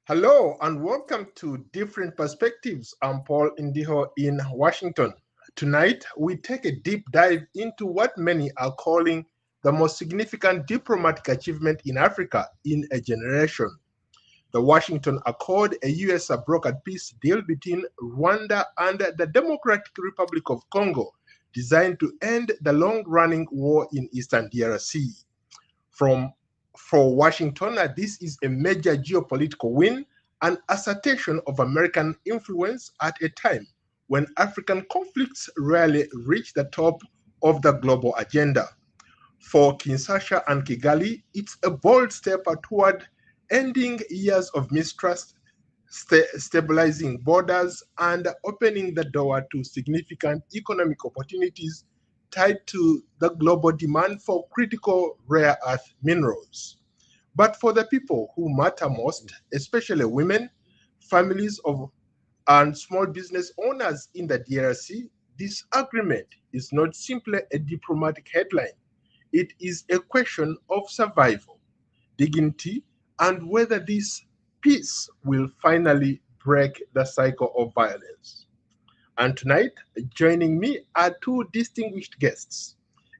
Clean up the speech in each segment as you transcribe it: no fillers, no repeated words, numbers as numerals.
Hello and welcome to Different Perspectives. I'm Paul Indiho in Washington. Tonight, we take a deep dive into what many are calling the most significant diplomatic achievement in Africa in a generation. The Washington Accord, a US brokered peace deal between Rwanda and the Democratic Republic of Congo, designed to end the long-running war in Eastern DRC. For Washington, this is a major geopolitical win, an assertion of American influence at a time when African conflicts rarely reach the top of the global agenda. For Kinshasa and Kigali, it's a bold step toward ending years of mistrust, stabilizing borders, and opening the door to significant economic opportunities tied to the global demand for critical rare earth minerals. But for the people who matter most, especially women, families of and small business owners in the DRC, this agreement is not simply a diplomatic headline. It is a question of survival, dignity, and whether this peace will finally break the cycle of violence. And tonight, joining me are two distinguished guests.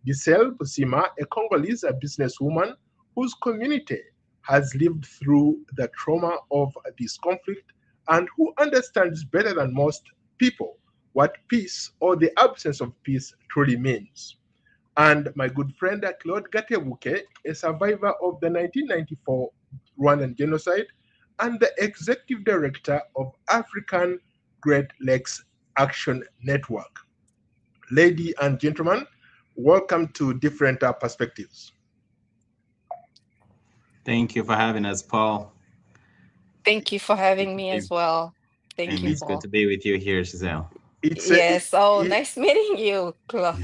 Giselle Busima, a Congolese businesswoman whose community has lived through the trauma of this conflict and who understands better than most people what peace or the absence of peace truly means. And my good friend Claude Gatebuke, a survivor of the 1994 Rwandan genocide and the executive director of African Great Lakes Action Network. Ladies and gentlemen, welcome to Different Perspectives. Thank you for having us, Paul. Thank you for having me as well. Thank And you, it's good Paul. to be with you here, Giselle. It's a, Yes. Oh, it, nice meeting you, Claude.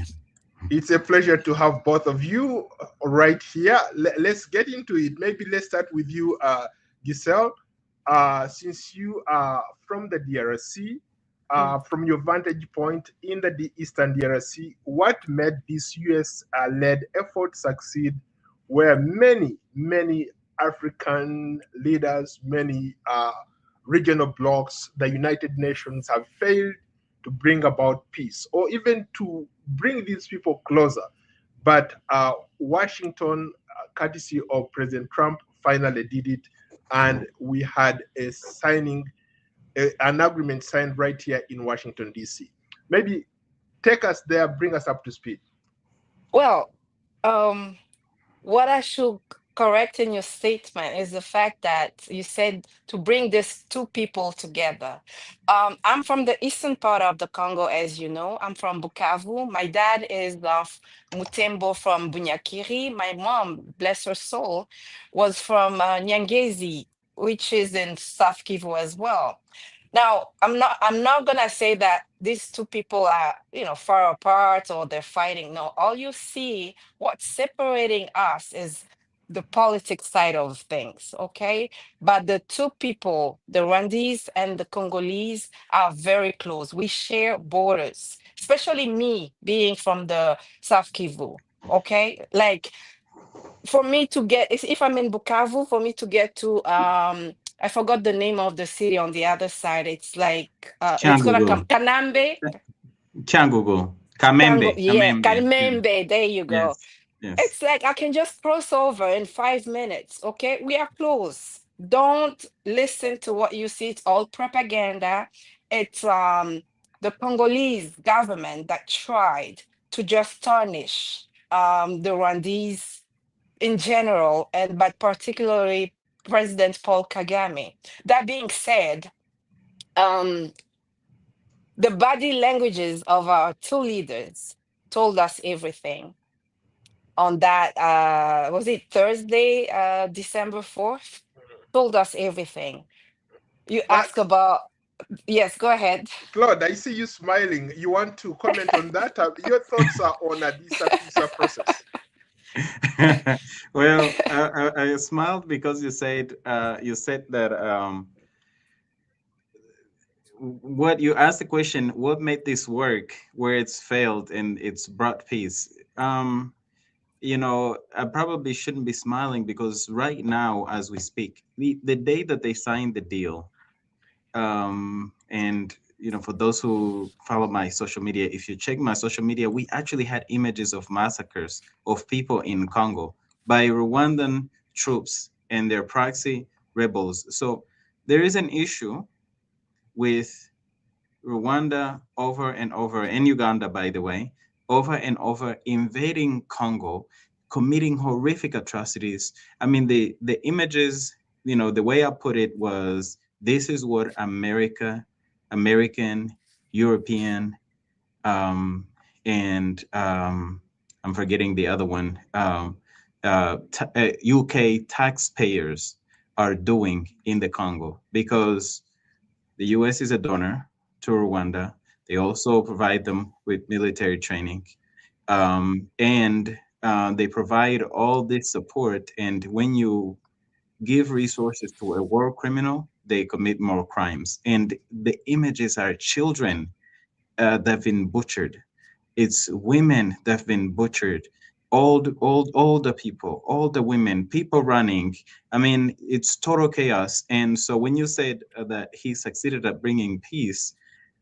it's a pleasure to have both of you right here. Let's get into it. Maybe let's start with you, Giselle. Since you are from the DRC, from your vantage point in the Eastern DRC, what made this US-led effort succeed where many African leaders, many regional blocs, the United Nations have failed to bring about peace or even to bring these people closer. But Washington, courtesy of President Trump, finally did it, and we had an agreement signed right here in Washington, D.C. Maybe take us there, bring us up to speed. Well, um, what I should correct in your statement is the fact that you said to bring these two people together. I'm from the eastern part of the Congo, as you know. I'm from Bukavu. My dad is of Mutembo from Bunyakiri. My mom, bless her soul, was from Nyangezi, which is in South Kivu as well. Now, I'm not gonna say that these two people are, far apart or they're fighting. No, all you see, what's separating us is the politics side of things, okay? But the two people, the Rwandese and the Congolese, are very close. We share borders, especially me being from the South Kivu, okay? Like for me to get, if I'm in Bukavu, for me to get to I forgot the name of the city on the other side. It's like it's gonna Changugu, come Kanambe, Changugu, Kango, Kamembe, yeah, Kamembe. Yeah. Kanmembe. There you go. Yes, yes. It's like I can just cross over in 5 minutes. Okay, we are close. Don't listen to what you see. It's all propaganda. It's the Congolese government that tried to just tarnish the Rwandese in general, and but particularly President Paul Kagame. That being said, um, the body languages of our two leaders told us everything on that. Was it Thursday, December 4th? Told us everything. You But ask about, yes, go ahead. Claude, I see you smiling. You want to comment on that? Your thoughts are on this peace process. Well, I smiled because you said that what you asked the question, what made this work where it's failed and it's brought peace? I probably shouldn't be smiling because right now, as we speak, the day that they signed the deal, and for those who follow my social media, if you check my social media, we actually had images of massacres of people in Congo by Rwandan troops and their proxy rebels. So there is an issue with Rwanda over and over, and Uganda, by the way, over and over invading Congo, committing horrific atrocities. I mean, the images, the way I put it was, this is what American, European, um, and I'm forgetting the other one, UK taxpayers are doing in the Congo, because the US is a donor to Rwanda. They also provide them with military training. And they provide all this support. And when you give resources to a war criminal, they commit more crimes. And the images are children that have been butchered. It's women that have been butchered. Older people, older women, people running. I mean, it's total chaos. And so when you said that he succeeded at bringing peace,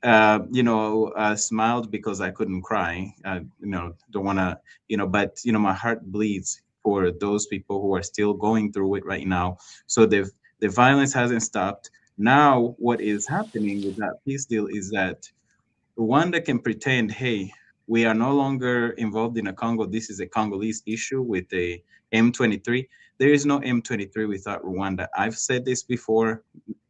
smiled because I couldn't cry. Don't want to, but my heart bleeds for those people who are still going through it right now. So the violence hasn't stopped. Now, what is happening with that peace deal is that Rwanda can pretend, hey, we are no longer involved in a Congo. This is a Congolese issue with the M23. There is no M23 without Rwanda. I've said this before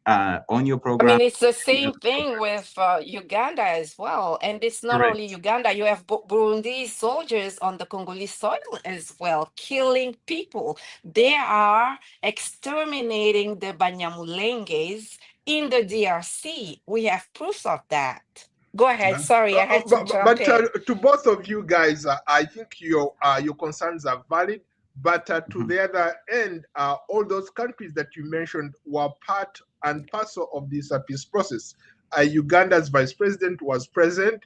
on your I program. mean, it's the same thing with Uganda as well. And it's not only Correct. Uganda, you have Burundi soldiers on the Congolese soil as well, killing people. They are exterminating the Banyamulenges in the DRC. We have proof of that. Go ahead. Sorry, I had to jump But in. to both of you guys, I think your concerns are valid. But to Mhm. the other end, all those countries that you mentioned were part and parcel of this peace process. Uganda's vice president was present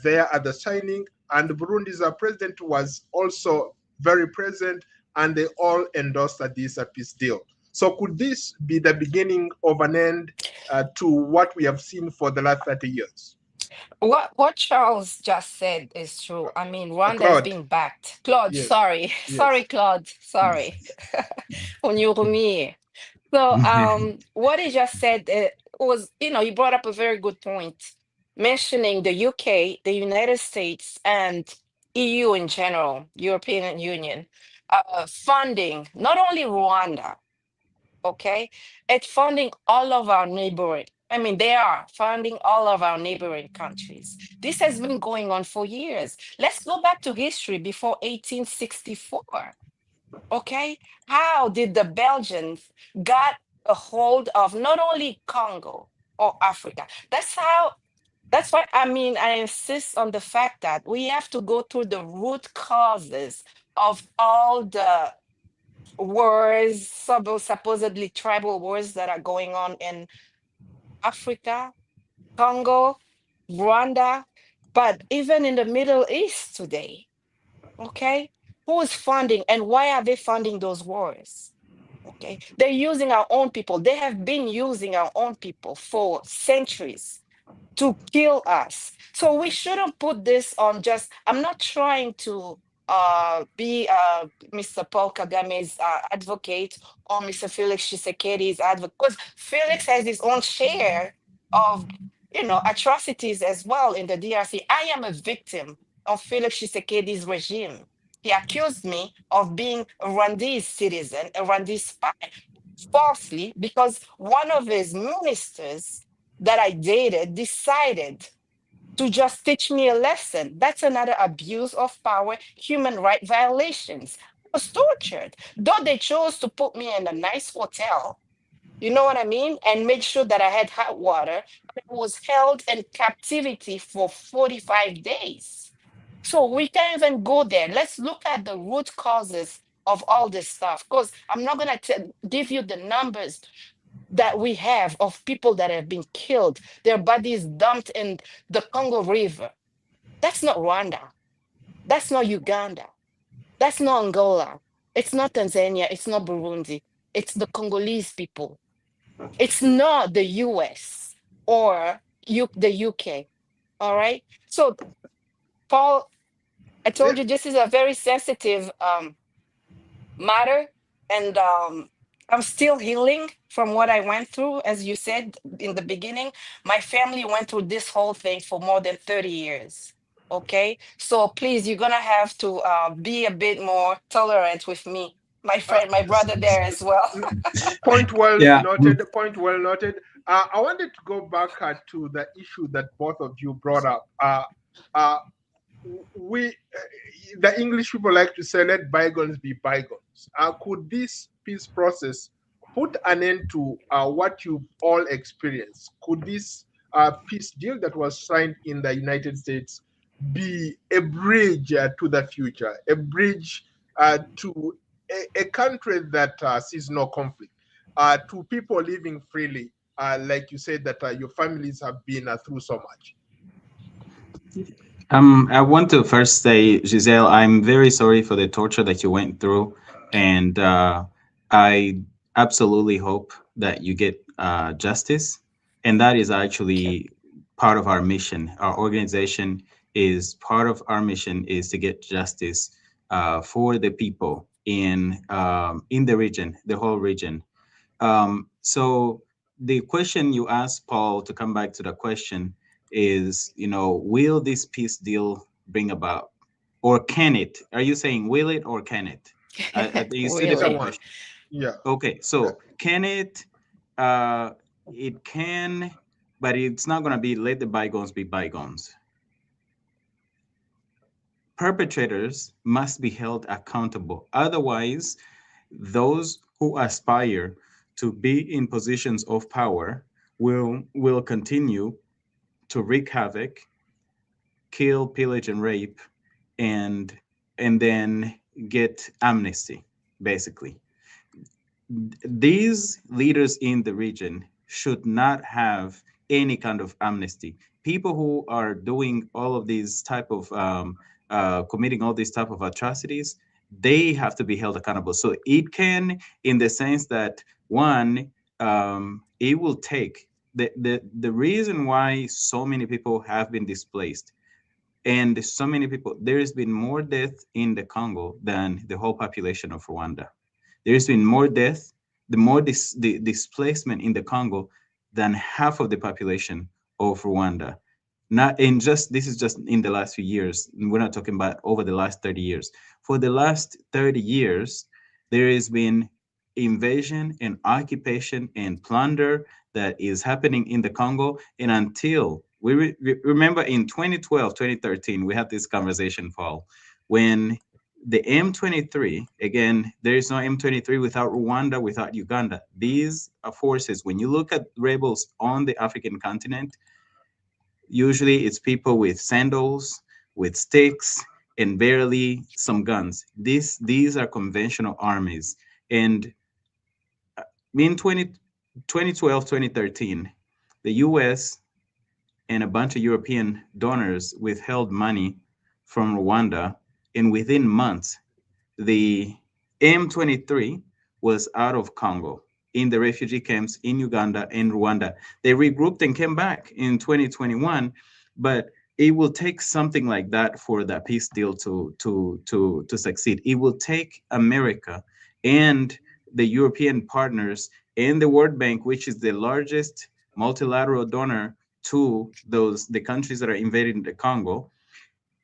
there at the signing, and Burundi's president was also very present, and they all endorsed this peace deal. So, could this be the beginning of an end to what we have seen for the last 30 years? What Charles just said is true. I mean, Rwanda is Claude, being backed. Claude, yes, sorry. Sorry, yes. Claude. Sorry. Onyurumi. So, what he just said was, you brought up a very good point, mentioning the UK, the United States, and EU in general, European Union, funding not only Rwanda, okay, it's funding all of our neighboring. I mean, they are funding all of our neighboring countries. This has been going on for years. Let's go back to history before 1864. Okay, how did the Belgians got a hold of not only Congo or Africa? That's why I mean I insist on the fact that we have to go through the root causes of all the wars, supposedly tribal wars that are going on in Africa, Congo, Rwanda, but even in the Middle East today. Okay, who is funding and why are they funding those wars? Okay, they're using our own people. They have been using our own people for centuries to kill us. So we shouldn't put this on just, I'm not trying to be Mr. Paul Kagame's advocate or Mr. Felix Tshisekedi's advocate, because Felix has his own share of, atrocities as well in the DRC. I am a victim of Felix Tshisekedi's regime. He accused me of being a Rwandese citizen, a Rwandese spy, falsely, because one of his ministers that I dated decided to just teach me a lesson. That's another abuse of power, human right violations. I was tortured, though they chose to put me in a nice hotel. You know what I mean? And made sure that I had hot water. I was held in captivity for 45 days. So we can't even go there. Let's look at the root causes of all this stuff. Because I'm not going to give you the numbers that we have of people that have been killed, their bodies dumped in the Congo River. That's not Rwanda. That's not Uganda. That's not Angola. It's not Tanzania. It's not Burundi. It's the Congolese people. It's not the US or the UK. All right. So, Paul, I Yeah, told you this is a very sensitive matter, and I'm still healing from what I went through. As you said in the beginning, my family went through this whole thing for more than 30 years. Okay, so please, you're gonna have to be a bit more tolerant with me, my uh, friend, my brother there as well. point well Yeah. noted. Point well noted. I wanted to go back to the issue that both of you brought up. Uh, we, the English people like to say, "Let bygones be bygones." Could this peace process put an end to what you all experienced? Could this peace deal that was signed in the United States be a bridge to the future, a bridge to a country that sees no conflict, to people living freely, like you said that your families have been through so much? I want to first say, Giselle, I'm very sorry for the torture that you went through, and I absolutely hope that you get justice. And that is Okay. actually part of our mission. Our organization is part of our mission is to get justice for the people in the region, the whole region. So the question you asked, Paul, to come back to the question is, will this peace deal bring about, or can it? Are you saying will it or can it? I think it's two Either different Really? one. questions. Yeah. Okay, so can it? Uh, it can, but it's not going to be let the bygones be bygones. Perpetrators must be held accountable. Otherwise, those who aspire to be in positions of power will continue to wreak havoc, kill, pillage, and rape, and and then get amnesty, basically. These leaders in the region should not have any kind of amnesty. People who are doing all of these type of committing all these type of atrocities, they have to be held accountable. So it can, in the sense that one, it will take the reason why so many people have been displaced and so many people. There has been more death in the Congo than the whole population of Rwanda. There's been more death, the displacement in the Congo than half of the population of Rwanda. Not in just this is just in the last few years. We're not talking about over the last 30 years. For the last 30 years, there has been invasion and occupation and plunder that is happening in the Congo. And until remember in 2012, 2013, we had this conversation, Paul, when the M23, again, there is no M23 without Rwanda, without Uganda. These are forces. When you look at rebels on the African continent, usually it's people with sandals, with sticks, and barely some guns. These are conventional armies. And in 2012, 2013, the US and a bunch of European donors withheld money from Rwanda. And within months, the M23 was out of Congo in the refugee camps in Uganda and Rwanda. They regrouped and came back in 2021, but it will take something like that for that peace deal to succeed. It will take America and the European partners and the World Bank, which is the largest multilateral donor to the countries that are invading the Congo.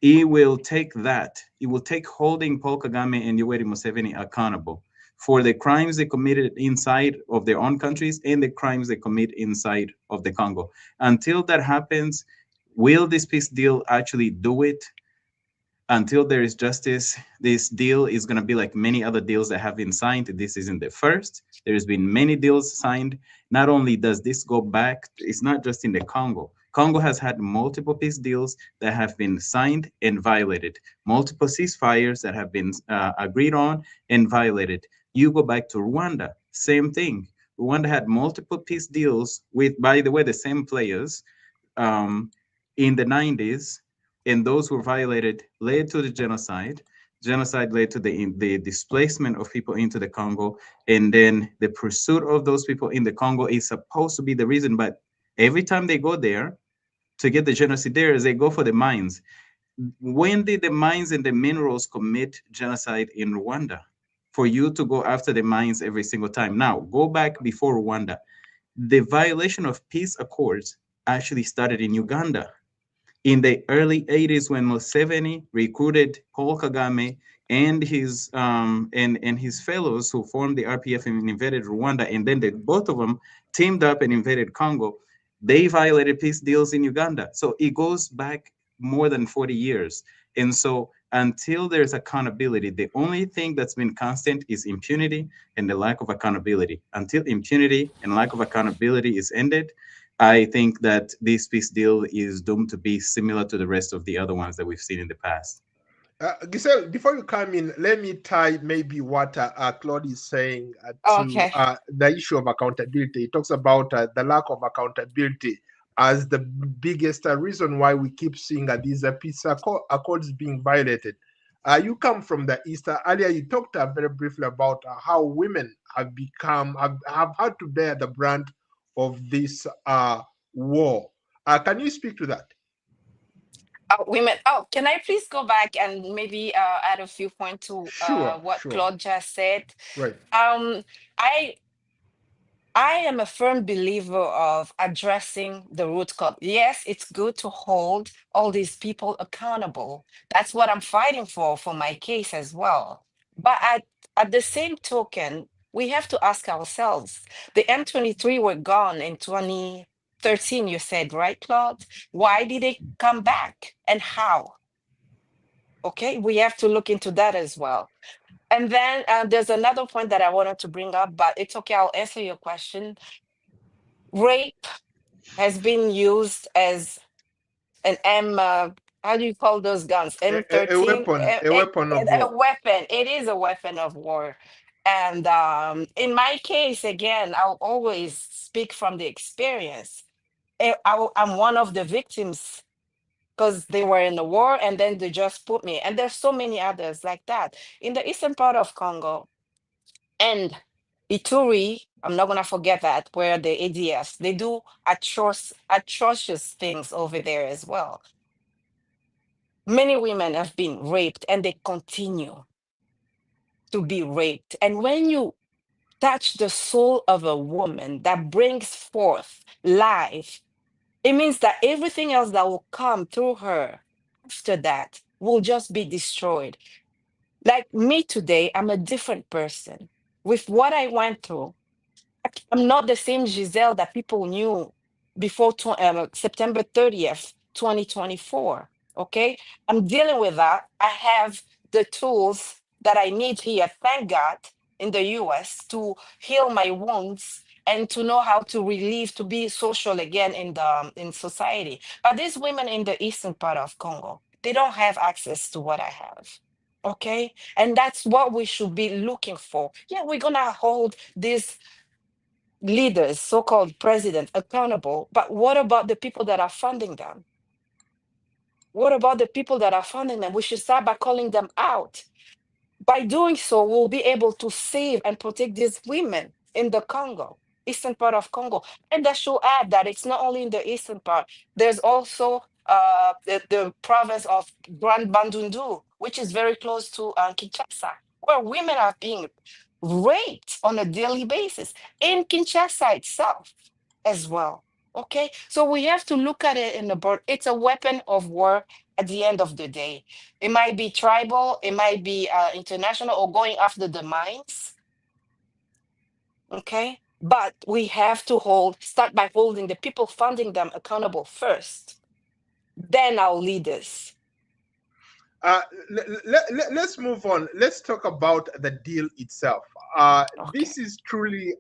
It will take that. It will take holding Paul Kagame and Yoweri Museveni accountable for the crimes they committed inside of their own countries and the crimes they commit inside of the Congo. Until that happens, will this peace deal actually do it? Until there is justice, this deal is going to be like many other deals that have been signed. This isn't the first. There's been many deals signed. Not only does this go back, it's not just in the Congo. Congo has had multiple peace deals that have been signed and violated, multiple ceasefires that have been agreed on and violated. You go back to Rwanda, same thing. Rwanda had multiple peace deals with, by the way, the same players um, in the 90s, and those were violated led to the genocide. Genocide led to the displacement of people into the Congo, and then the pursuit of those people in the Congo is supposed to be the reason. But every time they go there to get the genocidaires, they go for the mines. When did the mines and the minerals commit genocide in Rwanda? For you to go after the mines every single time. Now, go back before Rwanda. The violation of peace accords actually started in Uganda in the early 80s when Museveni recruited Paul Kagame and his fellows who formed the RPF and invaded Rwanda, and then both of them teamed up and invaded Congo. They violated peace deals in Uganda. So it goes back more than 40 years. And so until there's accountability, the only thing that's been constant is impunity and the lack of accountability. Until impunity and lack of accountability is ended, I think that this peace deal is doomed to be similar to the rest of the other ones that we've seen in the past. Giselle, before you come in, let me tie maybe what Claude is saying to Okay. the issue of accountability. He talks about the lack of accountability as the biggest reason why we keep seeing these peace accords being violated. You come from the East. Earlier, you talked very briefly about how women have become have had to bear the brunt of this war. Can you speak to that? Women. Oh, can I please go back and maybe add a few points to Sure, what sure. Claude just said? Right. Um, I I am a firm believer of addressing the root cause. Yes, it's good to hold all these people accountable. That's what I'm fighting for my case as well. But at the same token, we have to ask ourselves, the M23 were gone in 2013, you said, right, Claude? Why did they come back and how? Okay, we have to look into that as well. And then there's another point that I wanted to bring up, but it's okay, I'll answer your question. Rape has been used as an how do you call those guns? A M13, weapon, a weapon of a war. weapon. It is a weapon of war. And in my case, again, I'll always speak from the experience. I'm one of the victims because they were in the war and then they just put me. And there's so many others like that. In the eastern part of Congo, and Ituri, I'm not gonna forget that, where the ADS, they do atrocious things over there as well. Many women have been raped and they continue to be raped. And when you touch the soul of a woman that brings forth life, it means that everything else that will come through her after that will just be destroyed. Like me today, I'm a different person. With what I went through, I'm not the same Giselle that people knew before September 30th, 2024. Okay. I'm dealing with that. I have the tools that I need here, thank God, in the US to heal my wounds and to know how to relieve, to be social again in society. But these women in the eastern part of Congo, they don't have access to what I have. Okay. And that's what we should be looking for. Yeah, we're gonna hold this leaders, so-called president, accountable. But what about the people that are funding them? What about the people that are funding them? We should start by calling them out. By doing so, we'll be able to save and protect these women in the Congo, eastern part of Congo. And I should add that it's not only in the eastern part. There's also the province of Grand Bandundu, which is very close to Kinshasa, where women are being raped on a daily basis in Kinshasa itself as well. Okay, so we have to look at it in the bird. It's a weapon of war at the end of the day. It might be tribal, it might be international, or going after the mines. Okay, but we have to start by holding the people funding them accountable first, then our leaders. Let's move on. Let's talk about the deal itself. Okay. This is truly,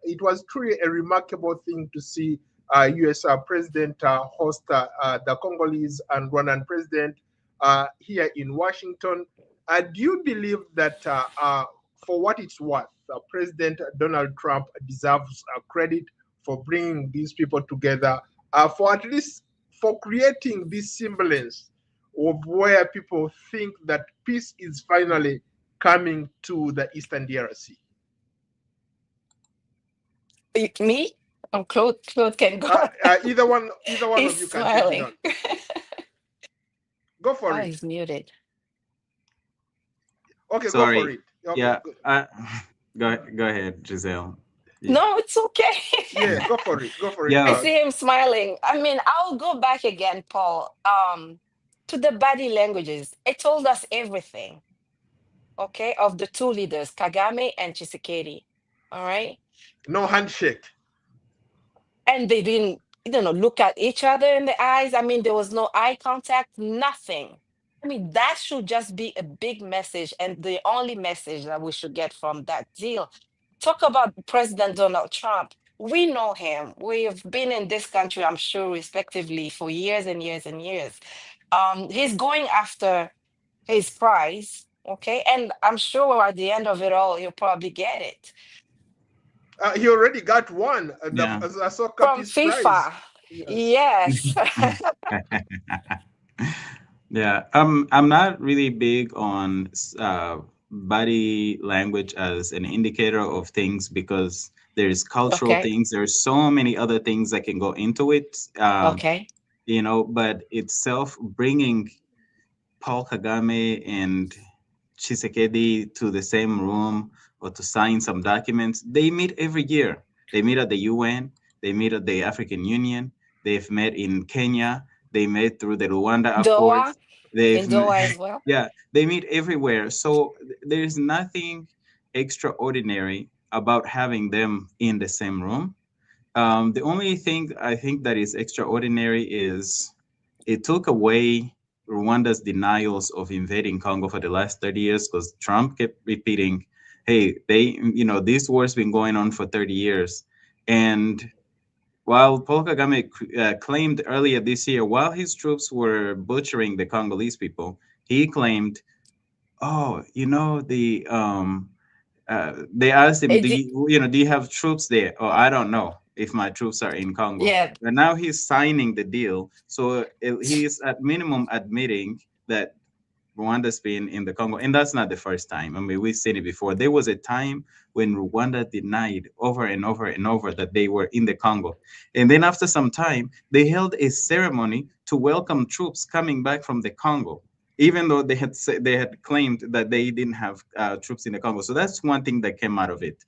it was truly a remarkable thing to see U.S. President host the Congolese and Rwandan president here in Washington. Do you believe that, for what it's worth, President Donald Trump deserves credit for bringing these people together, for at least for creating this semblance of where people think that peace is finally coming to the Eastern DRC? Me? Oh, Claude can go. Either one He's of you can take it smiling. on. Go for Oh, it. he's muted. Okay, go for Sorry. it. Okay, Yeah. Go ahead, Giselle. Yeah. No, it's okay. yeah, go for it. Go for it, I Yeah. Claude. see him smiling. I mean, I'll go back again, Paul, to the body languages. It told us everything, okay, of the two leaders, Kagame and Tshisekedi. All right. No handshake. And they didn't, look at each other in the eyes. I mean, there was no eye contact, nothing. I mean, that should just be a big message and the only message that we should get from that deal. Talk about President Donald Trump. We know him. We've been in this country, I'm sure, respectively, for years and years and years. He's going after his prize, okay? And I'm sure at the end of it all, he'll probably get it. He already got one, Yeah. the soccer From peace prize. FIFA. Yes. Yes. Yeah, I'm not really big on body language as an indicator of things because there's cultural Okay. things. There's so many other things that can go into it. Okay. But itself bringing Paul Kagame and Chisekedi to the same room or to sign some documents. They meet every year. They meet at the UN. They meet at the African Union. They've met in Kenya. They met through the Rwanda Doha. Accords. They've, In Doha as well. yeah, they meet everywhere. So there's nothing extraordinary about having them in the same room. The only thing I think that is extraordinary is it took away Rwanda's denials of invading Congo for the last 30 years because Trump kept repeating, hey, this war's been going on for 30 years. And while Paul Kagame claimed earlier this year, while his troops were butchering the Congolese people, he claimed, oh, they asked him, It di- do you have troops there? Oh, I don't know if my troops are in Congo. yeah, But now he's signing the deal. So he is at minimum admitting that Rwanda's been in the Congo. And that's not the first time. I mean, we've seen it before. There was a time when Rwanda denied over and over and over that they were in the Congo. And then after some time, they held a ceremony to welcome troops coming back from the Congo, even though they had claimed that they didn't have troops in the Congo. So that's one thing that came out of it.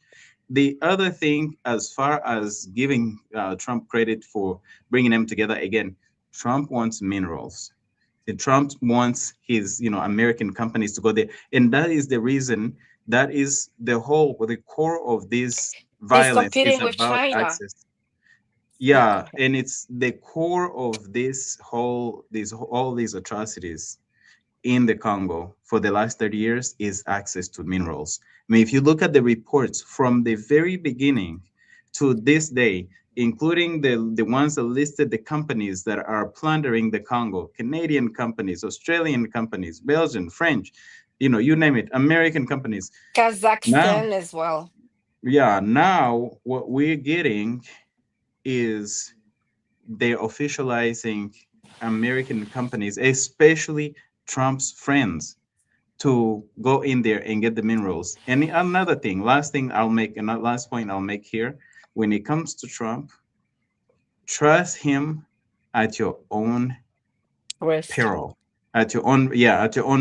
The other thing, as far as giving Trump credit for bringing them together again, Trump wants minerals. And Trump wants his, American companies to go there, and that is the reason. That is the core of this he's violence is competing with about China. access. Yeah, and it's the core of all these atrocities in the Congo for the last 30 years is access to minerals. I mean, if you look at the reports from the very beginning to this day, including the ones that listed the companies that are plundering the Congo, Canadian companies, Australian companies, Belgian, French, you name it, American companies. Now, Kazakhstan as well. yeah, now what we're getting is they're officializing American companies, especially Trump's friends, to go in there and get the minerals. And another thing, last point I'll make here, when it comes to Trump, trust him at your own Risk. peril, at your own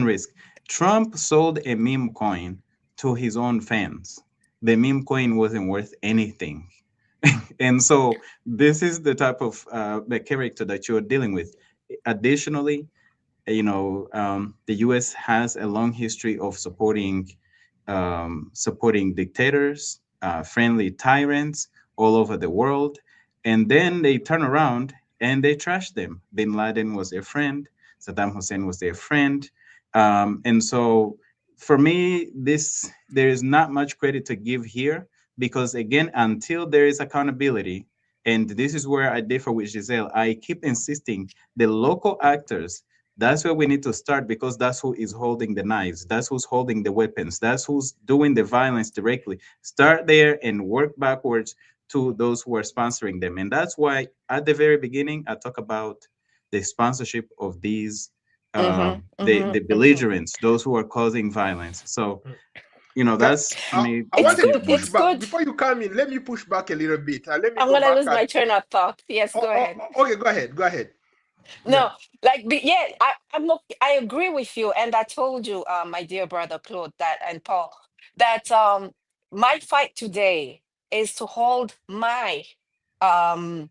risk. Trump sold a meme coin to his own fans. The meme coin wasn't worth anything. And so this is the type of the character that you're dealing with. Additionally, the U.S. has a long history of supporting dictators, friendly tyrants all over the world, and then they turn around and they trash them. Bin Laden was their friend. Saddam Hussein was their friend, and so for me, there is not much credit to give here because again, until there is accountability, and this is where I differ with Giselle. I keep insisting the local actors, that's where we need to start because that's who is holding the knives. That's who's holding the weapons. That's who's doing the violence directly. Start there and work backwards to those who are sponsoring them. And that's why at the very beginning, I talk about the sponsorship of these the belligerents, those who are causing violence. So, that's to me I It's my wanted to good. push It's viewpoint. back good. before you come in. Let me push back a little bit. Let me I'm go gonna back lose at. my train of thought. Yes, go ahead. Okay, go ahead. Go ahead. Yeah. No, yeah, I agree with you, and I told you, my dear brother Claude, that and Paul, that my fight today is to hold my um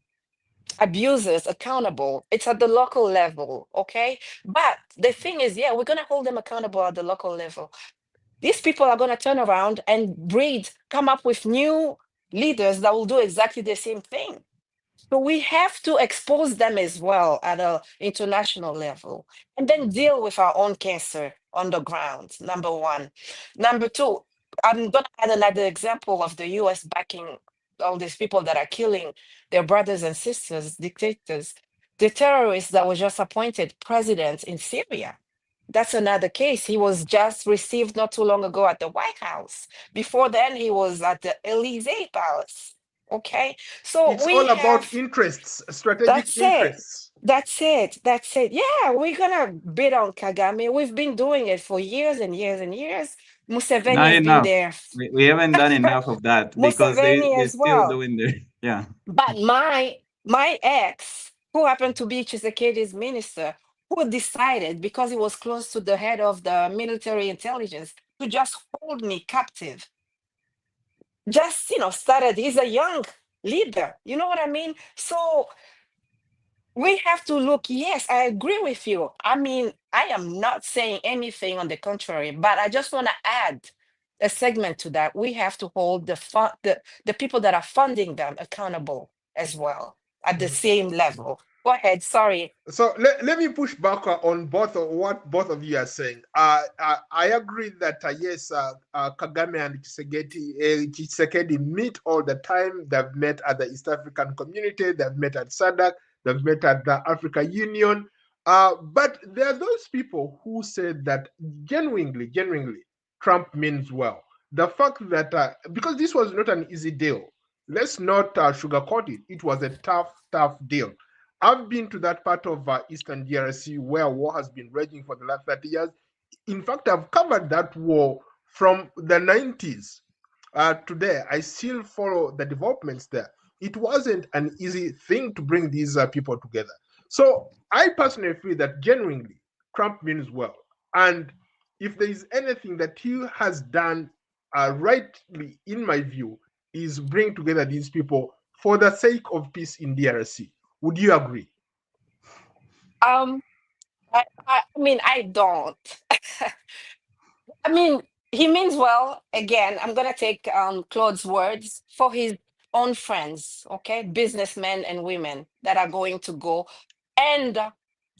abusers accountable. It's at the local level, okay? But the thing is, yeah, we're gonna hold them accountable at the local level. These people are gonna turn around and come up with new leaders that will do exactly the same thing. So we have to expose them as well at a international level and then deal with our own cancer on the ground, number one. Number two, I'm going to add another example of the US backing all these people that are killing their brothers and sisters, dictators, the terrorist that was just appointed president in Syria. That's another case. He was just received not too long ago at the White House. Before then, he was at the Elysee Palace. Okay. So It's we all about have, interests, strategic that's it. interests. That's it. That's it. Yeah, we're gonna bid on Kagame. We've been doing it for years and years and years. Museveni Not has been enough. there. We haven't done enough of that because Museveni they're as still well. doing their yeah. But my ex, who happened to be Chisekedi's minister, who decided because he was close to the head of the military intelligence to just hold me captive, just started. He's a young leader. You know what I mean? So we have to look. Yes, I agree with you. I mean, I am not saying anything on the contrary, but I just want to add a segment to that. We have to hold the people that are funding them accountable as well at the Mhm. same level. Go ahead. Sorry. So let me push back on both of what both of you are saying. I agree that yes, Kagame and Tshisekedi meet all the time. They've met at the East African Community. They've met at SADC. They've met at the Africa Union. But there are those people who said that genuinely, Trump means well. The fact that because this was not an easy deal, let's not sugarcoat it. It was a tough deal. I've been to that part of Eastern DRC where war has been raging for the last 30 years. In fact, I've covered that war from the 90s. Today, I still follow the developments there. It wasn't an easy thing to bring these people together. So I personally feel that genuinely, Trump means well. And if there is anything that he has done rightly, in my view, is bring together these people for the sake of peace in DRC. Would you agree? Um, I mean, I don't. I mean, he means well. Again, I'm gonna take Claude's words for his own friends, okay, businessmen and women that are going to go and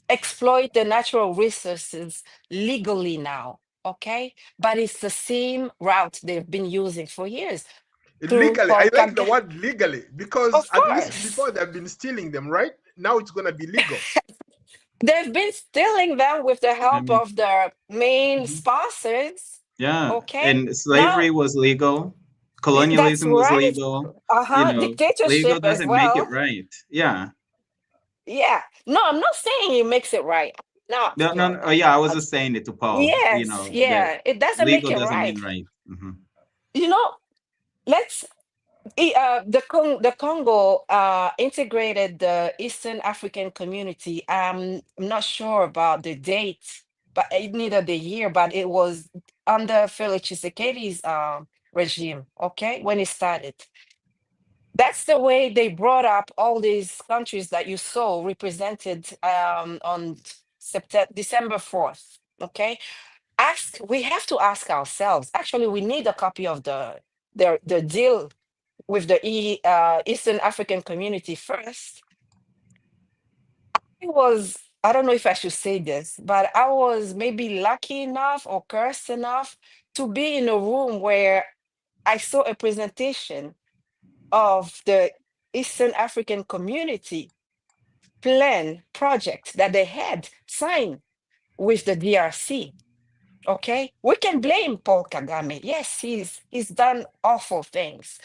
exploit the natural resources legally now, okay? But it's the same route they've been using for years through Legally, I Paul like the Kagame. word legally because Of at least course, before they've been stealing them, right? Now it's going to be legal. they've been stealing them with the I help mean, of their main mhm. sponsors, Yeah, okay? and Now, slavery was legal, that's colonialism was right. legal. Legal Dictatorship as doesn't make it well. right. Yeah. Yeah. No, I'm not saying it makes it right. Not, No, no, no, no. no. Yeah, I was Uh, just saying it to Paul. Yes, That yeah. It doesn't make legal it doesn't right. mean right. Hmm. You know, let's the Congo integrated the Eastern African community. I'm not sure about the date, but neither the year, but it was under Felix Tshisekedi's regime, okay, when it started. That's the way they brought up all these countries that you saw represented on December 4th. Okay. We have to ask ourselves. Actually, we need a copy of the deal with the Eastern African community first. I don't know if I should say this, but I was maybe lucky enough or cursed enough to be in a room where I saw a presentation of the Eastern African community plan project that they had signed with the DRC. Okay, we can blame Paul Kagame. Yes, he's done awful things.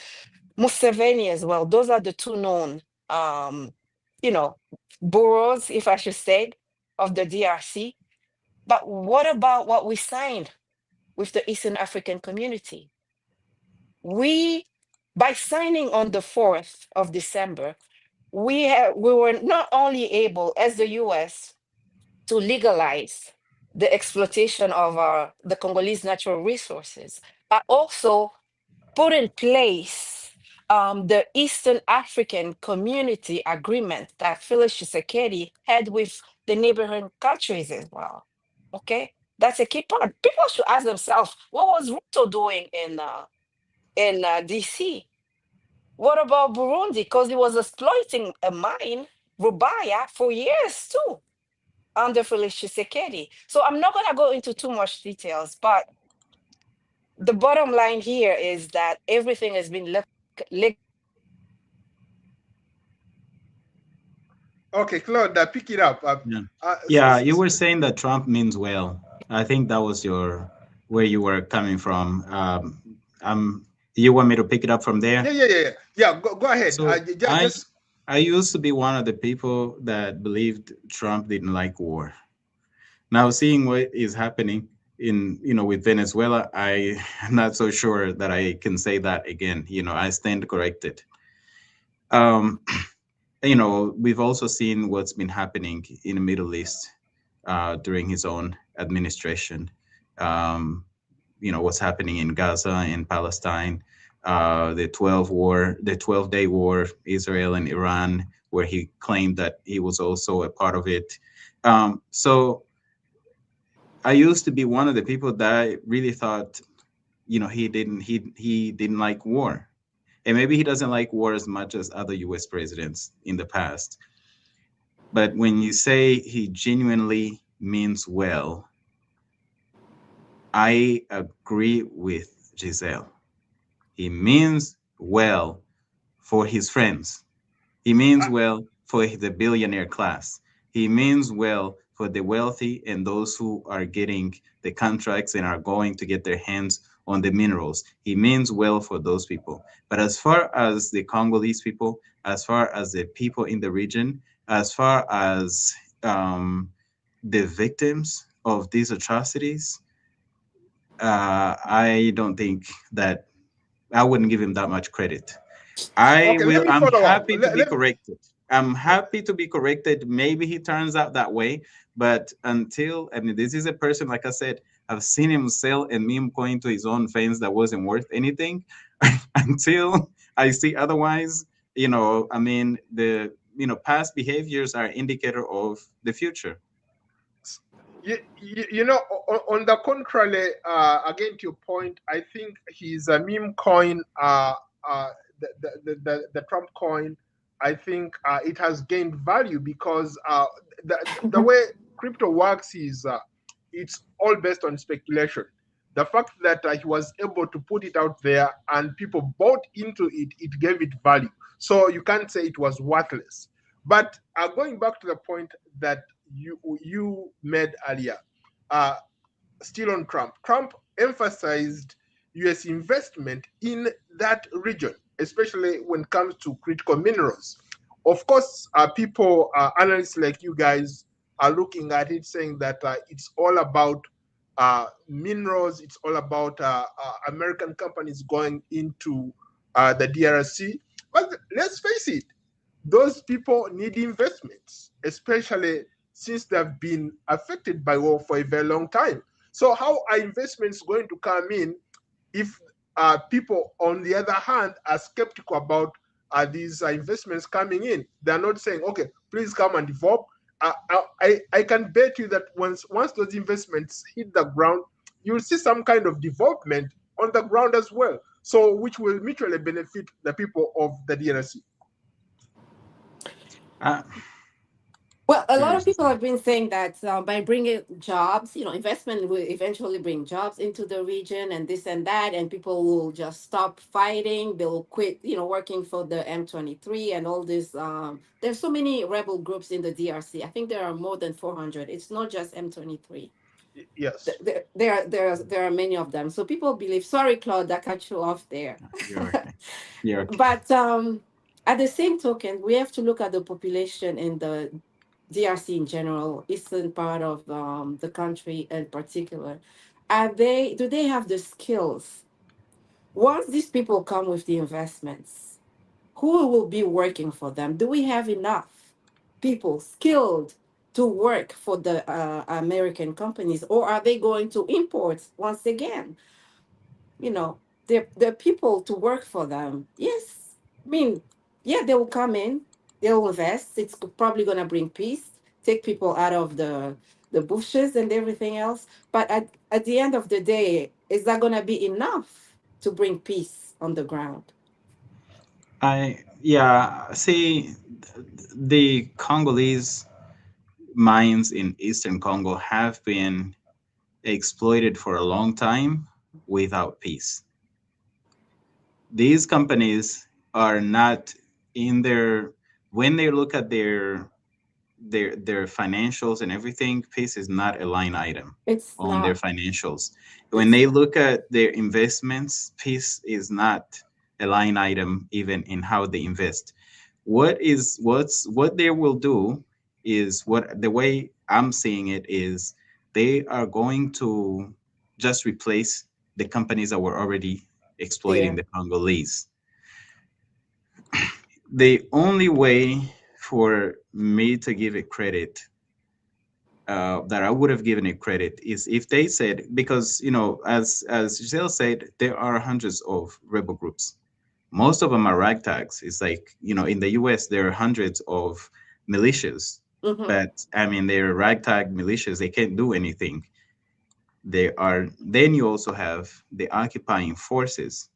Museveni as well. Those are the two known, um, you know, boroughs, if I should say, of the DRC. But what about what we signed with the Eastern African community? We, by signing on the 4th of December, we were not only able, as the US, to legalize the exploitation of the Congolese natural resources, but also put in place the Eastern African Community Agreement that Felix Tshisekedi had with the neighboring countries as well. Okay, that's a key part. People should ask themselves, what was Ruto doing in DC? What about Burundi? Because he was exploiting a mine, Rubaya, for years too, under Felix Tshisekedi. So I'm not going to go into too much details, but the bottom line here is that everything has been legalized. Okay, Claude, pick it up. Yeah. Yeah, you were saying that Trump means well. I think that was your where you were coming from. You want me to pick it up from yeah, there? yeah, yeah, yeah. Yeah, go ahead. So I Just I used to be one of the people that believed Trump didn't like war. Now seeing what is happening in with Venezuela, I am not so sure that I can say that again. I stand corrected. Um, we've also seen what's been happening in the Middle East during his own administration. Um, what's happening in Gaza and Palestine, the 12-day war, Israel and Iran, where he claimed that he was also a part of it. So I used to be one of the people that really thought, he didn't like war, and maybe he doesn't like war as much as other U.S. presidents in the past. But when you say he genuinely means well, I agree with Giselle. He means well for his friends. He means well for the billionaire class. He means well for the wealthy and those who are getting the contracts and are going to get their hands on the minerals. He means well for those people. But as far as the Congolese people, as far as the people in the region, as far as the victims of these atrocities, I don't think that I wouldn't give him that much credit. I okay. Let will. me I'm follow up. happy to be corrected. I'm happy to be corrected. Maybe he turns out that way, but until I mean, this is a person. Like I said, I've seen him sell a meme coin to his own fans that wasn't worth anything. Until I see otherwise, I mean, the past behaviors are indicator of the future. On the contrary, again to your point, I think his meme coin, the Trump coin, I think it has gained value because the way crypto works is it's all based on speculation. The fact that he was able to put it out there and people bought into it, it gave it value. So you can't say it was worthless. But going back to the point that you made earlier, uh, still on Trump. Trump emphasized U.S. investment in that region, especially when it comes to critical minerals. Of course, people, analysts like you guys, are looking at it saying that it's all about minerals, it's all about American companies going into the DRC. But let's face it, those people need investments, especially since they've been affected by war for a very long time. So, how are investments going to come in if people, on the other hand, are skeptical about these investments coming in? They're not saying, okay, please come and develop. I can bet you that once those investments hit the ground, you'll see some kind of development on the ground as well. So, which will mutually benefit the people of the DRC. Uh, Well, a lot of Here's the people thing. have been saying that by bringing jobs, investment will eventually bring jobs into the region and this and that, and people will just stop fighting. They'll quit, working for the M23 and all this. There's so many rebel groups in the DRC. I think there are more than 400. It's not just M23. Yes. There are many of them. So people believe. Sorry, Claude, I cut you off there. You're okay. You're okay. But at the same token, we have to look at the population in the DRC in general, eastern part of the country in particular, do they have the skills? Once these people come with the investments, who will be working for them? Do we have enough people skilled to work for the American companies, or are they going to import once again? You know, the people to work for them. Yes, I mean, yeah, they will come in, they'll invest. It's probably gonna bring peace, take people out of the bushes and everything else. But at the end of the day, is that gonna be enough to bring peace on the ground? Yeah, see, the Congolese mines in eastern Congo have been exploited for a long time without peace. These companies are not in their, when they look at their financials and everything, peace is not a line item It's on their not. financials. When It's they not. look at their investments, peace is not a line item even in how they invest. What they will do is, what the way I'm seeing it is, they are going to just replace the companies that were already exploiting There. the Congolese. The only way for me to give it credit, that I would have given it credit, is if they said, because as Giselle said, there are hundreds of rebel groups. Most of them are ragtags. It's like, in the US there are hundreds of militias, Mm-hmm. but I mean, they're ragtag militias. They can't do anything. Then you also have the occupying forces.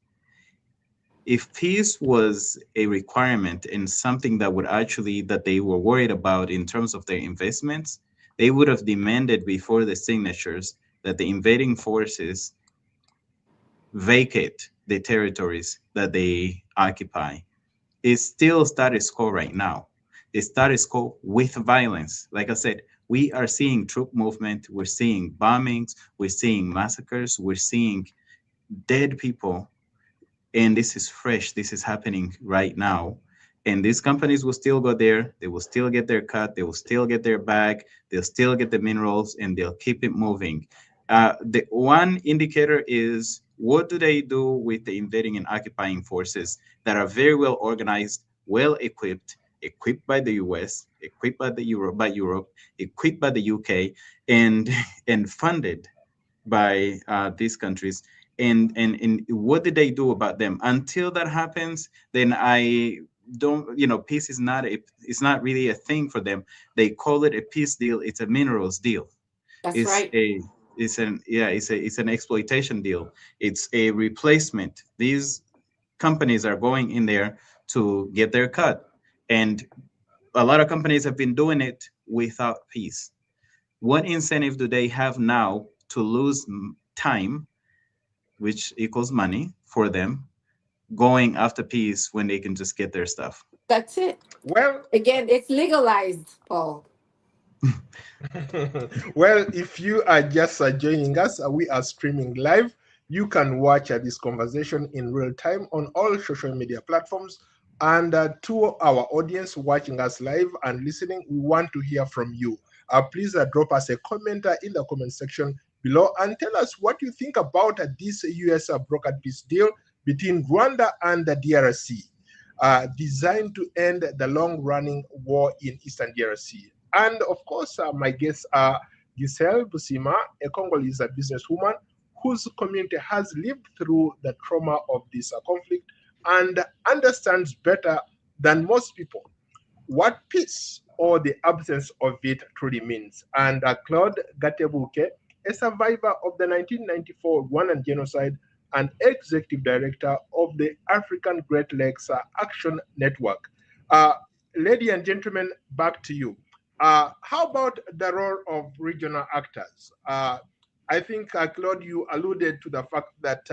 If peace was a requirement and something that would actually, that they were worried about in terms of their investments, they would have demanded before the signatures that the invading forces vacate the territories that they occupy. It's still status quo right now. The status quo with violence. Like I said, we are seeing troop movement, we're seeing bombings, we're seeing massacres, we're seeing dead people, and this is fresh. This is happening right now. And these companies will still go there. They will still get their cut. They will still get their bag. They'll still get the minerals, and they'll keep it moving. The one indicator is, what do they do with the invading and occupying forces that are very well organized, well equipped, equipped by the U.S., equipped by Europe, equipped by the U.K., and and funded by these countries, and what did they do about them? Until that happens, then I don't, peace is not it's not really a thing for them. They call it a peace deal. It's a minerals deal. That's it's right. a it's an exploitation deal. It's a replacement. These companies are going in there to get their cut, and a lot of companies have been doing it without peace. What incentive do they have now to lose time, which equals money for them, going after peace when they can just get their stuff? That's it. Well, Again, it's legalized, Paul. well, if you are just joining us, we are streaming live. You can watch this conversation in real time on all social media platforms. And to our audience watching us live and listening, we want to hear from you. Please drop us a comment in the comment section below and tell us what you think about this US brokered peace deal between Rwanda and the DRC, designed to end the long-running war in Eastern DRC. And of course, my guests are Giselle Busima, a Congolese businesswoman whose community has lived through the trauma of this conflict and understands better than most people what peace or the absence of it truly means. And Claude Gatebuke, a survivor of the 1994 Rwandan genocide and executive director of the African Great Lakes Action Network. Uh, Ladies and gentlemen, back to you. How about the role of regional actors? I think, Claude, you alluded to the fact that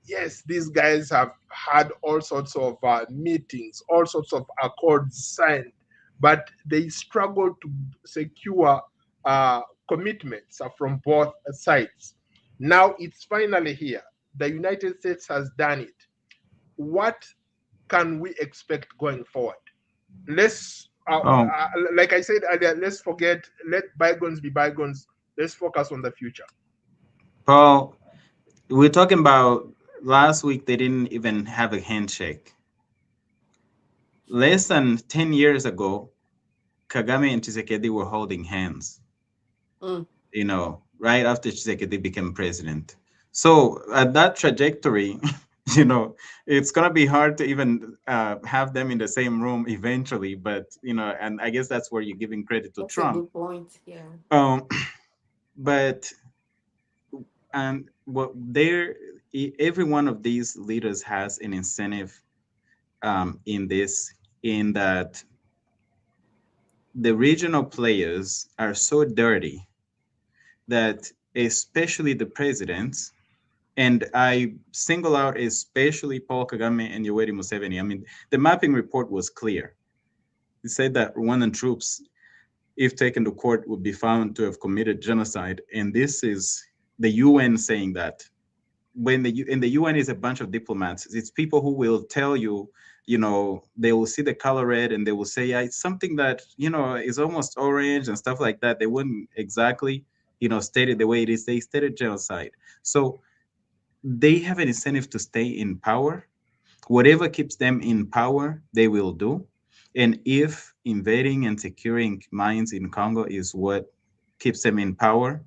yes, these guys have had all sorts of meetings, all sorts of accords signed, but they struggle to secure uh, commitments from both sides. Now it's finally here. The United States has done it. What can we expect going forward? Let's Oh, Like I said earlier, let's forget, let bygones be bygones. Let's focus on the future. Paul, we're talking about last week, they didn't even have a handshake. Less than 10 years ago, Kagame and Tshisekedi were holding hands, Mm. right after Tshisekedi became president. So at that trajectory, you know, it's going to be hard to even have them in the same room eventually. But, and I guess that's where you're giving credit to That's a Trump. good point. Yeah. Um, but, and what every one of these leaders has an incentive in this, in that the regional players are so dirty that especially the presidents, and I single out especially Paul Kagame and Yoweri Museveni. I mean, the mapping report was clear. It said that Rwandan troops, if taken to court, would be found to have committed genocide. And this is the UN saying that. When the UN is a bunch of diplomats, it's people who will tell you, they will see the color red and they will say, yeah, it's something that, is almost orange and stuff like that. They wouldn't exactly, state it the way it is. They stated genocide. So they have an incentive to stay in power. Whatever keeps them in power, they will do. And if invading and securing mines in Congo is what keeps them in power,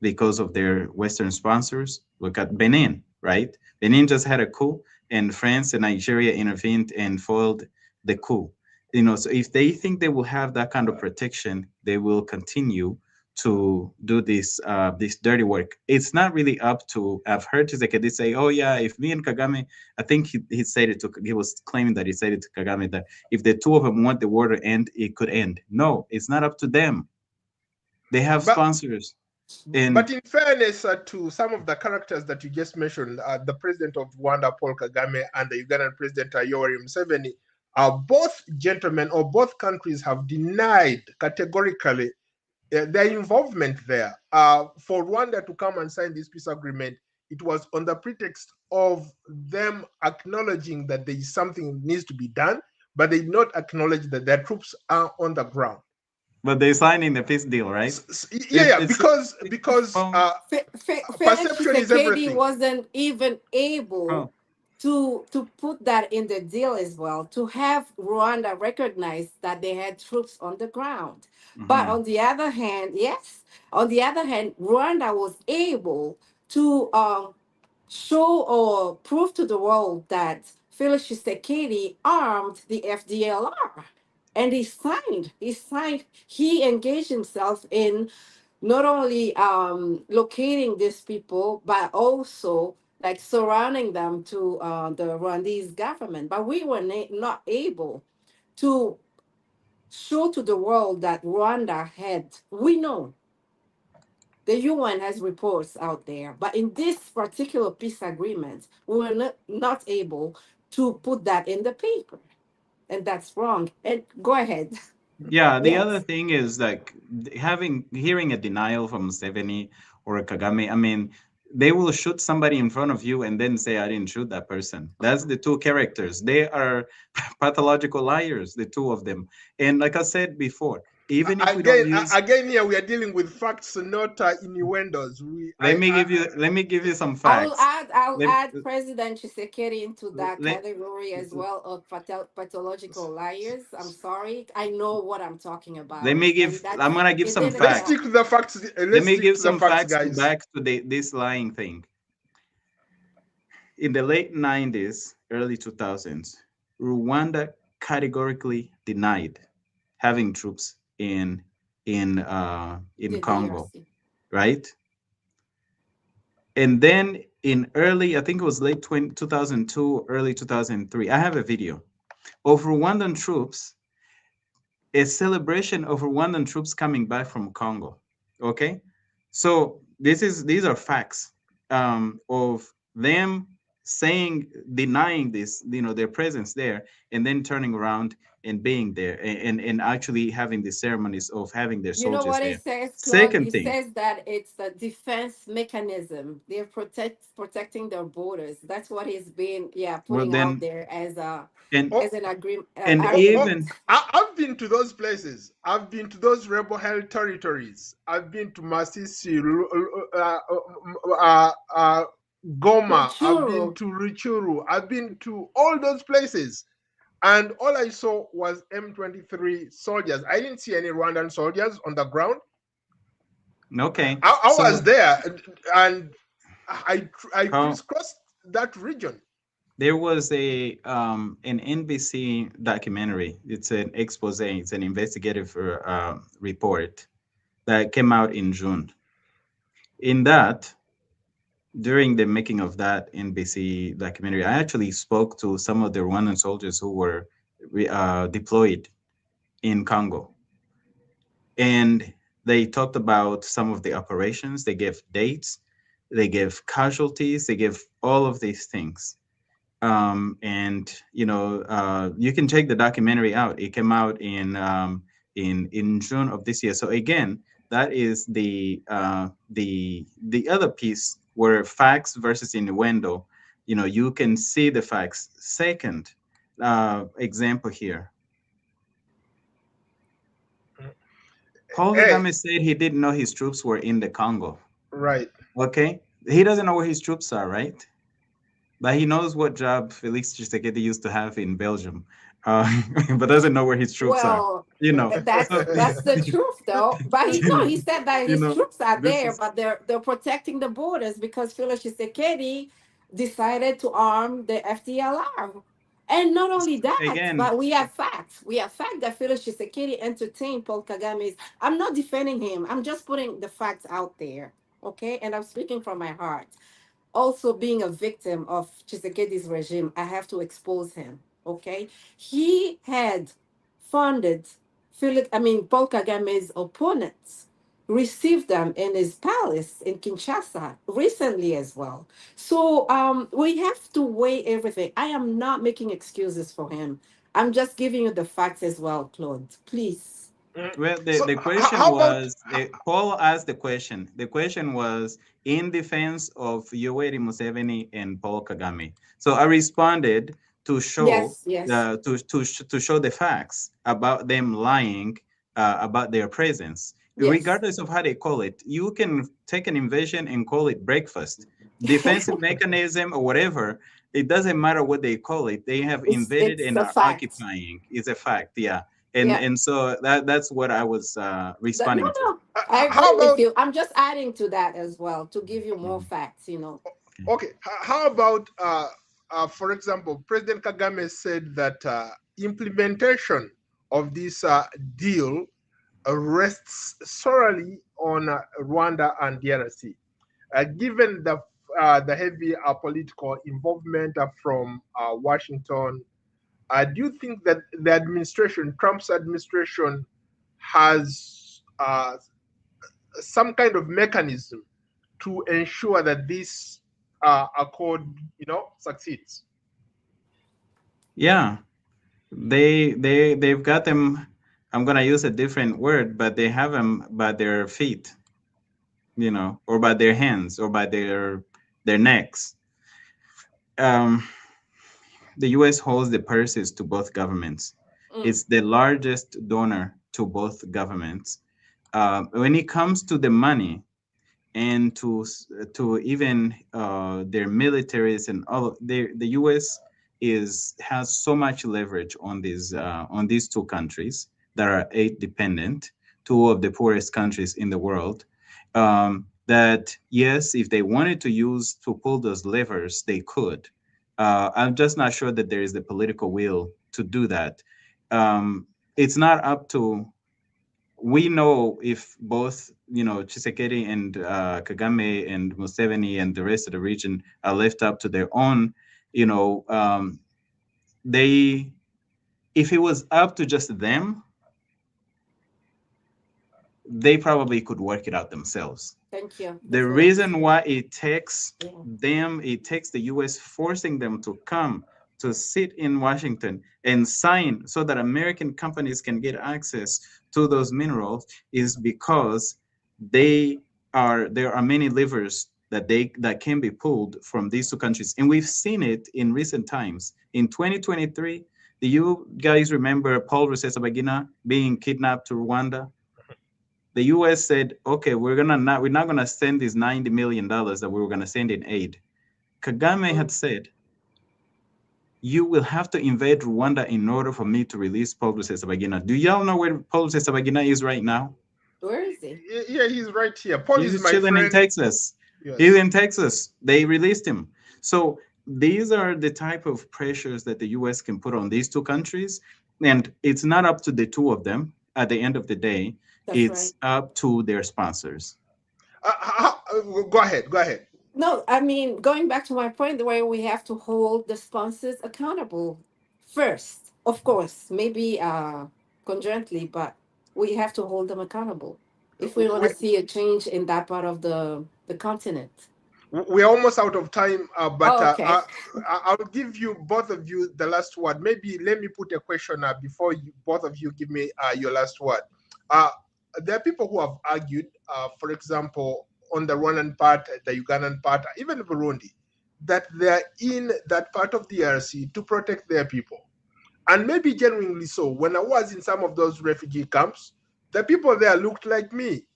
because of their Western sponsors. Look at Benin, right? Benin just had a coup, and France and Nigeria intervened and foiled the coup. So if they think they will have that kind of protection, they will continue to do this dirty work. It's not really up to. I've heard Tshisekedi say, "Oh yeah, if me and Kagame," I think he said it to. He was claiming that he said it to Kagame that if the two of them want the war to end, it could end. No, it's not up to them. They have But sponsors, and But in fairness to some of the characters that you just mentioned, the president of Rwanda, Paul Kagame, and the Ugandan president, Yoweri Museveni, both gentlemen or both countries have denied categorically their involvement there. For Rwanda to come and sign this peace agreement, it was on the pretext of them acknowledging that there is something that needs to be done, but they did not acknowledge that their troops are on the ground. but they're signing the peace deal, right? Yeah, It's because oh, Felix perception is Tshisekedi everything. wasn't even able oh, to put that in the deal as well, to have Rwanda recognize that they had troops on the ground. But mhm. on the other hand, yes, on the other hand, Rwanda was able to show or prove to the world that Felix Tshisekedi armed the FDLR. And he engaged himself in not only locating these people, but also like surrounding them to the Rwandese government. But we were not able to show to the world that Rwanda had, we know the UN has reports out there, but in this particular peace agreement, we were not able to put that in the paper. And that's wrong. And go ahead. Yeah, the other Yes. thing is like hearing a denial from Museveni or a Kagame. I mean, they will shoot somebody in front of you and then say, I didn't shoot that person. That's the two characters. They are pathological liars, the two of them. And like I said before, even if we don't Again, use, again, here we are dealing with facts, not innuendos. let me give you some I'll facts. add I'll Let, add President Tshisekedi into that let, category as well of pathological liars. I'm sorry. I know what I'm talking let about. me And give, that's I'm gonna give it some didn't Let's facts. stick help. to the facts. Let Let's me stick give to the some facts, facts to guys. back to this lying thing. In the late 90s, early 2000s, Rwanda categorically denied having troops in The Congo, DRC. right? And then in early, I think it was late 2002, early 2003, I have a video of Rwandan troops, a celebration of Rwandan troops coming back from Congo. Okay, so these are facts of them saying, denying this, their presence there, and then turning around and being there, and actually having the ceremonies of having their You know soldiers what there. it says, Claude? Second It thing, says that it's a defense mechanism. They're protecting their borders. That's what he's been, yeah, well putting out then, there as a and Oh, as an agreement and oh, argument. even I've been to those places. I've been to those rebel held territories. I've been to Masisi, Goma. I've been True. to Ruchuru. I've been to all those places. And all I saw was M23 soldiers. I didn't see any Rwandan soldiers on the ground. okay, I was so there, and I how crisscrossed that region. there was an NBC documentary. It's an expose. It's an investigative report that came out in June. In that, during the making of that NBC documentary, I actually spoke to some of the Rwandan soldiers who were deployed in Congo, and they talked about some of the operations. They gave dates, they gave casualties, they gave all of these things. And you can check the documentary out. It came out in June of this year. So again, that is the other piece where facts versus innuendo. You can see the facts. Second example here, Paul Hey, Kagame said he didn't know his troops were in the Congo. right. Okay, he doesn't know where his troops are, right? But he knows what job Felix Tshisekedi used to have in Belgium, uh, but doesn't know where his troops are. Well, You know, that's so that's the truth, though. But he no, he said that you his know, troops are this there, is but they're protecting the borders because Felix Tshisekedi decided to arm the FDLR. And not only that, again, but we have facts. We have fact that Felix Tshisekedi entertained Paul Kagame's. I'm not defending him. I'm just putting the facts out there. Okay, and I'm speaking from my heart. Also being a victim of Chisekedi's regime, I have to expose him. Okay, he had funded Paul Kagame's opponents, received them in his palace in Kinshasa recently as well. So we have to weigh everything. I am not making excuses for him. I'm just giving you the facts as well, Claude. Please. Mm. well, So the question how about was, Paul asked the question. The question was in defense of Yoweri Museveni and Paul Kagame. So I responded to show Yes, yes, to show the facts about them lying about their presence. yes. Regardless of how they call it, you can take an invasion and call it breakfast, defensive mechanism, or whatever. It doesn't matter what they call it. They have invaded It's and a are fact. occupying. It's a fact, yeah. and Yeah. and so that's what I was No, responding to. no, I how agree with about you. I'm just adding to that as well to give you more Mhm. facts. Okay. okay? How about for example, President Kagame said that implementation of this deal rests solely on Rwanda and DRC. Given the heavy political involvement from Washington, do you think that the administration, Trump's administration, has some kind of mechanism to ensure that this accord, succeeds? Yeah, they've got them. I'm gonna use a different word, but they have them by their feet, or by their hands, or by their necks. um the US holds the purses to both governments. Mm, It's the largest donor to both governments. When it comes to the money, and to even their militaries and all the US is has so much leverage on these two countries that are aid dependent, two of the poorest countries in the world. That yes, if they wanted to use to pull those levers, they could. I'm just not sure that there is the political will to do that. It's not up to, we know if both, Chisekedi and Kagame and Museveni and the rest of the region are left up to their own, you know, they, if it was up to just them, they probably could work it out themselves. Thank you. The That's what I'm reason saying. why Yeah. it takes the US forcing them to come to sit in Washington and sign so that American companies can get access to those minerals is because there are many levers that can be pulled from these two countries. And we've seen it in recent times. In 2023, do you guys remember Paul Rusesabagina being kidnapped to Rwanda? The US said, okay, we're not gonna send these $90 million that we were gonna send in aid. Kagame had Mm. said, you will have to invade Rwanda in order for me to release Paul Rusesabagina. Do y'all know where Paul Rusesabagina is right now? Where is he? Yeah, he's right here. Paul He's is just my chilling in friend. Texas. He's Yes. in Texas. They released him. So these are the type of pressures that the US can put on these two countries. And it's not up to the two of them at the end of the day. That's It's right. up to their sponsors. Go ahead. Go ahead. No, I mean, going back to my point, the way we have to hold the sponsors accountable first, of course, maybe conjointly, but we have to hold them accountable if we want We, to see a change in that part of the continent. we're almost out of time, but Oh, okay. I'll give you both of you the last word. Maybe let me put a question before you, both of you give me your last word. Uh, there are people who have argued, for example, on the Rwandan part, the Ugandan part, even Burundi, that they're in that part of the RC to protect their people. And maybe genuinely so. When I was in some of those refugee camps, the people there looked like me.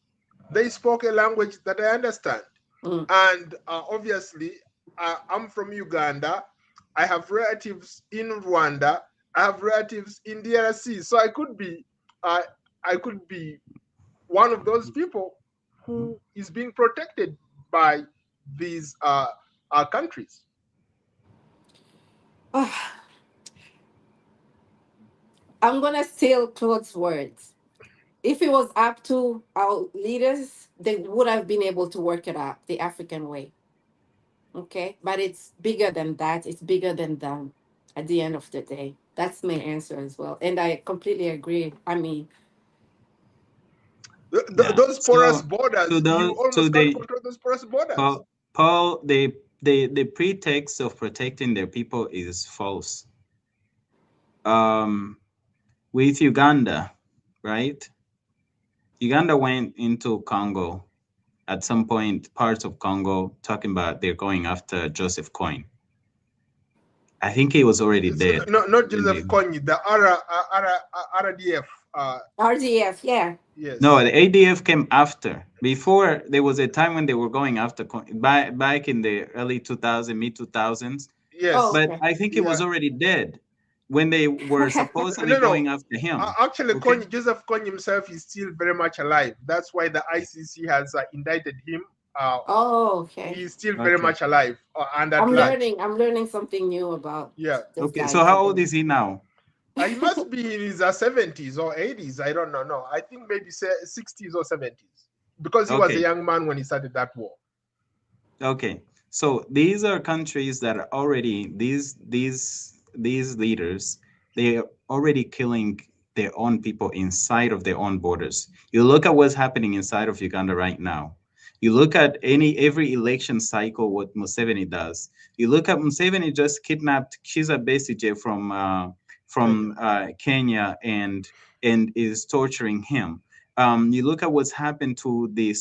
They spoke a language that I understand. Mm. And obviously, I'm from Uganda. I have relatives in Rwanda. I have relatives in DRC. So uh, I could be one of those people who is being protected by these countries. I'm going to steal Claude's words. If it was up to our leaders, they would have been able to work it out the African way. Okay. But it's bigger than that. It's bigger than them at the end of the day. That's my answer as well. And I completely agree. I mean, Yeah. Those porous So borders, you to almost can't the control those porous borders. Paul, the pretext of protecting their people is false. Um, with Uganda, right? Uganda went into Congo at some point, parts of Congo, talking about they're going after Joseph Coin. I think he was already So, dead. no, not When Joseph they, Kony, the RDF. RGF, yeah. no, Yes. the ADF came after. Before there was a time when they were going after back in the early 2000s, mid 2000s. Oh, Yes. But okay. I think he Yeah. was already dead when they were supposedly No, no. going after him. Actually, Okay. Joseph Kony himself is still very much alive. That's why the ICC has indicted him. Uh, Oh, okay. he is still very Okay. much alive and at large. I'm learning something new about Yeah. this Okay. guy So how old today. is he now? He must be in his 70s or 80s. I don't know. No, I think maybe 60s or 70s because he was a Okay. young man when he started that war. Okay. So these are countries that are already these leaders, they are already killing their own people inside of their own borders. You look at what's happening inside of Uganda right now. You look at every election cycle, what Museveni does. You look at Museveni just kidnapped Kiza Besigye Kenya. from Kenya and is torturing him. You look at what's happened to the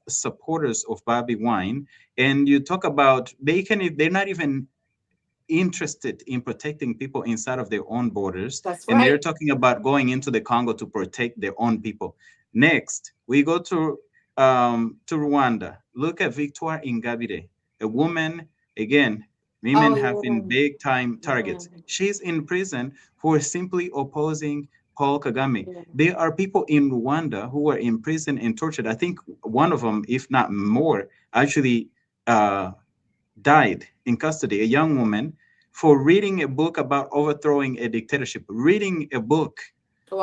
supporters of Bobby Wine, and you talk about they're not even interested in protecting people inside of their own borders, That's and they're right. talking about going into the Congo to protect their own people. Next, we go to Rwanda. Look at Victoire Ingabire, a woman. Again, Oh, women have been big time yeah. targets. She's in prison for simply opposing Paul Kagame. Yeah. There are people in Rwanda who are in prison and tortured. I think one of them, if not more, actually uh, died in custody, a young woman, for reading a book about overthrowing a dictatorship. Reading a book,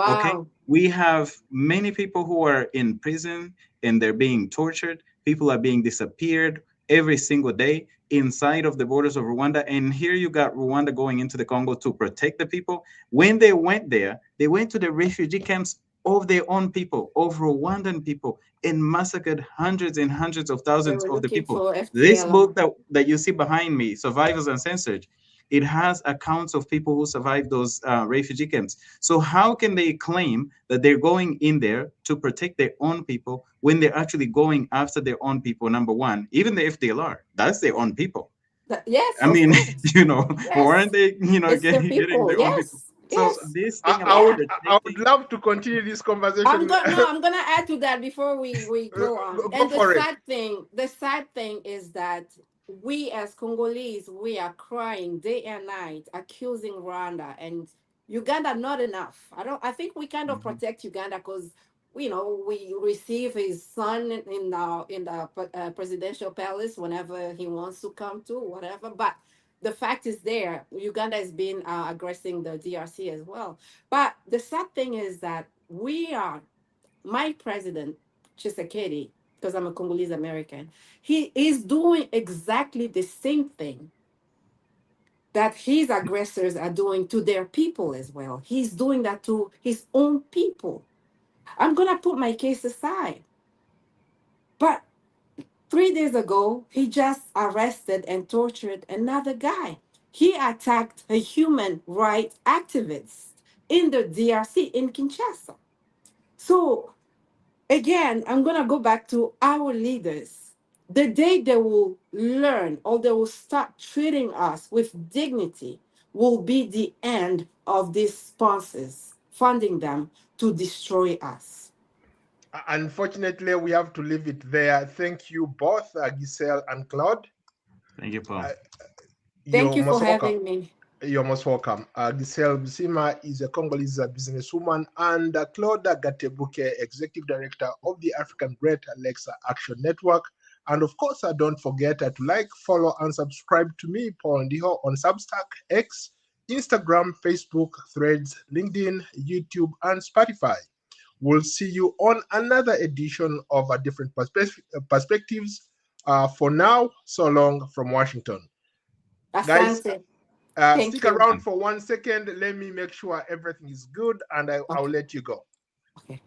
okay? Wow. We have many people who are in prison and they're being tortured. People are being disappeared every single day inside of the borders of Rwanda. And here you got Rwanda going into the Congo to protect the people. When they went there, they went to the refugee camps of their own people, of Rwandan people, and massacred hundreds and hundreds of They thousands were of the looking people. for This book FPLM. that you see behind me, Survivors Uncensored, it has accounts of people who survived those refugee camps. So how can they claim that they're going in there to protect their own people when they're actually going after their own people? Number one, even the FDLR, that's their own people. Yes, I of mean, course. weren't Yes, they, it's the getting people. their own people? Yes, So yes. this I, thing I about would Yeah. I would protecting, love to continue this conversation. I'm gonna add to that before we go on. Go And for it. the sad thing is that we as Congolese, we are crying day and night, accusing Rwanda and Uganda not enough. I think we kind of Mhm. protect Uganda because we receive his son in the presidential palace whenever he wants to come to whatever. But the fact is there, Uganda has been aggressing the DRC as well. But the sad thing is that my president, Tshisekedi, because I'm a Congolese American, he is doing exactly the same thing that his aggressors are doing to their people as well. He's doing that to his own people. I'm going to put my case aside. But 3 days ago, he just arrested and tortured another guy. He attacked a human rights activist in the DRC in Kinshasa. So again, I'm going to go back to our leaders. The day they will learn or they will start treating us with dignity will be the end of these sponsors funding them to destroy us. Unfortunately, we have to leave it there. Thank you both, Giselle and Claude. Thank you, Paul. Uh, Thank you're you for most welcome. having me. You're most welcome. Giselle Bisima is a Congolese businesswoman, and Claude Gatebuke, Executive Director of the African Great Lakes Action Network. And of course, don't forget to like, follow, and subscribe to me, Paul Ndiho, on Substack, X, Instagram, Facebook, Threads, LinkedIn, YouTube, and Spotify. We'll see you on another edition of a different perspectives. For now, so long from Washington. Guys, Asante. stick Thank you. around for 1 second. Let me make sure everything is good, and I'll Okay. let you go. Okay.